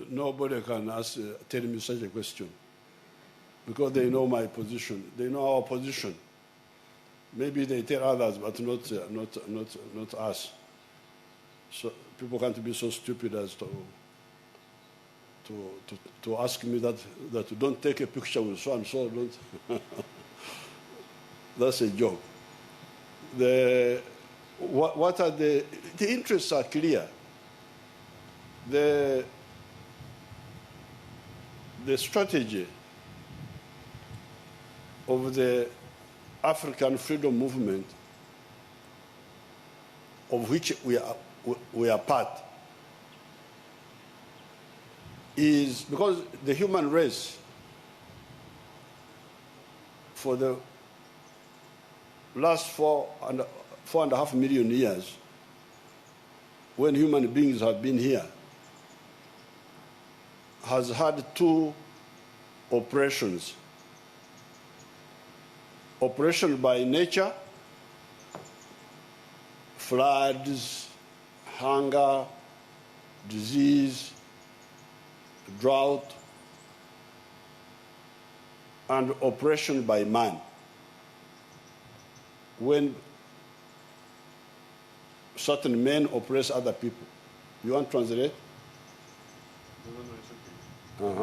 Nobody can tell me such a question because they know my position. They know our position. Maybe they tell others, but not us. So people can't be so stupid as to ask me that don't take a picture with so and so. Don't. That's a joke. What are the interests are clear. The strategy of the African freedom movement, of which we are part, is because the human race for the last 4.5 million years, when human beings have been here, has had two oppressions. Oppression by nature, floods, hunger, disease, drought, and oppression by man. When certain men oppress other people. You want to translate? No, it's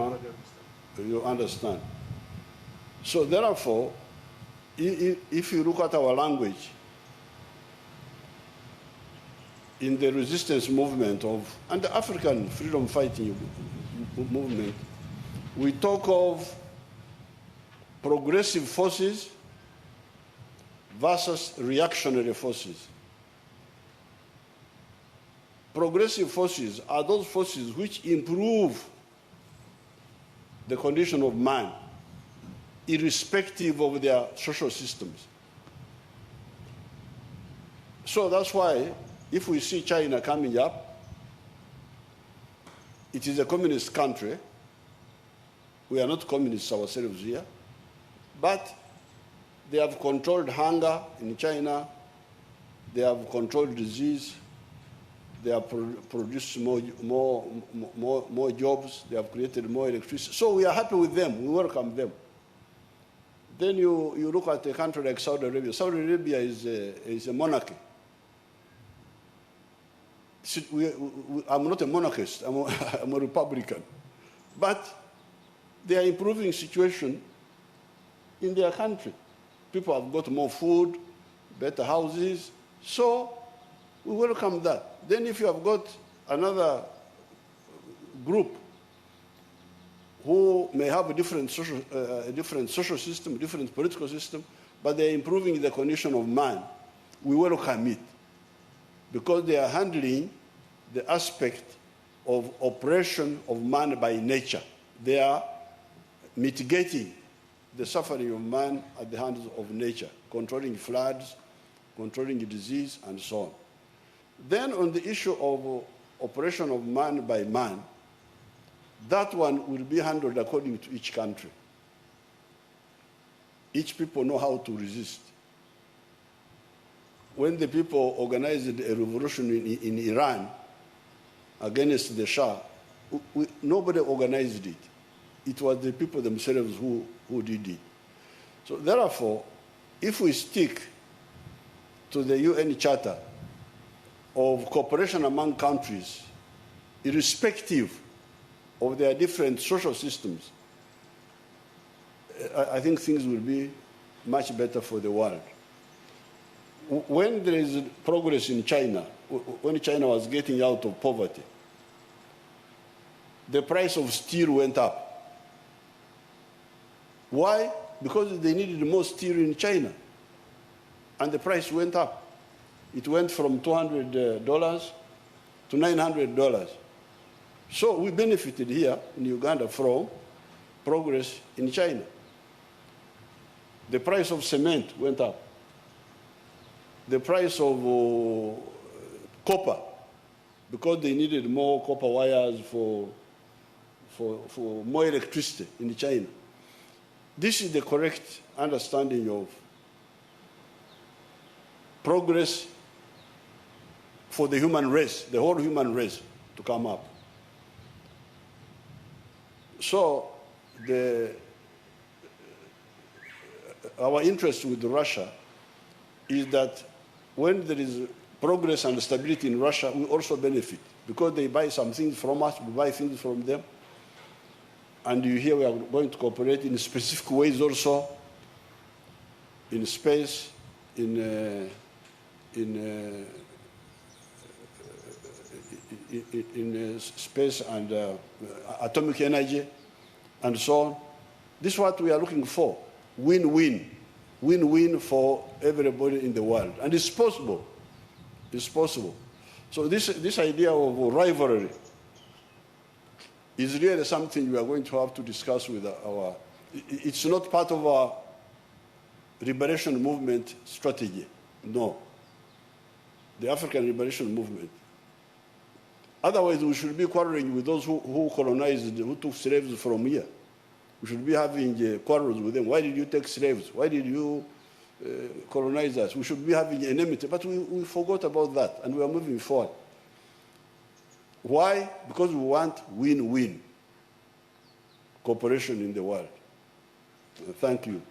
okay. You understand. So therefore, if you look at our language, in the resistance movement and the African freedom fighting movement, we talk of progressive forces versus reactionary forces. Progressive forces are those forces which improve the condition of man, irrespective of their social systems. So that's why if we see China coming up, it is a communist country. We are not communists ourselves here, but they have controlled hunger in China, they have controlled disease, they have produced more jobs, they have created more electricity. So we are happy with them, we welcome them. Then you look at a country like Saudi Arabia. Saudi Arabia is a monarchy. I'm not a monarchist, I'm a Republican. But they are improving situation in their country. People have got more food, better houses, so we welcome that. Then if you have got another group who may have a different social system, different political system, but they're improving the condition of man, we welcome it. Because they are handling the aspect of oppression of man by nature. They are mitigating the suffering of man at the hands of nature, controlling floods, controlling disease, and so on. Then on the issue of oppression of man by man, that one will be handled according to each country. Each people know how to resist. When the people organized a revolution in Iran against the Shah, nobody organized it. It was the people themselves who did it. So therefore, if we stick to the UN Charter of cooperation among countries, irrespective of their different social systems, I think things will be much better for the world. When there is progress in China, when China was getting out of poverty, the price of steel went up. Why? Because they needed more steel in China, and the price went up. It went from $200 to $900. So we benefited here in Uganda from progress in China. The price of cement went up. The price of copper, because they needed more copper wires for more electricity in China. This is the correct understanding of progress for the human race, the whole human race, to come up. So our interest with Russia is that when there is progress and stability in Russia, we also benefit because they buy some things from us, we buy things from them. And you hear we are going to cooperate in specific ways also, in space, in space and atomic energy, and so on. This is what we are looking for. Win-win. Win-win for everybody in the world. And it's possible. It's possible. So this idea of rivalry is really something we are going to have to discuss with our... It's not part of our liberation movement strategy. No. The African liberation movement. Otherwise, we should be quarreling with those who colonized, who took slaves from here. We should be having quarrels with them. Why did you take slaves? Why did you colonize us? We should be having enmity. But we forgot about that, and we are moving forward. Why? Because we want win-win cooperation in the world. Thank you.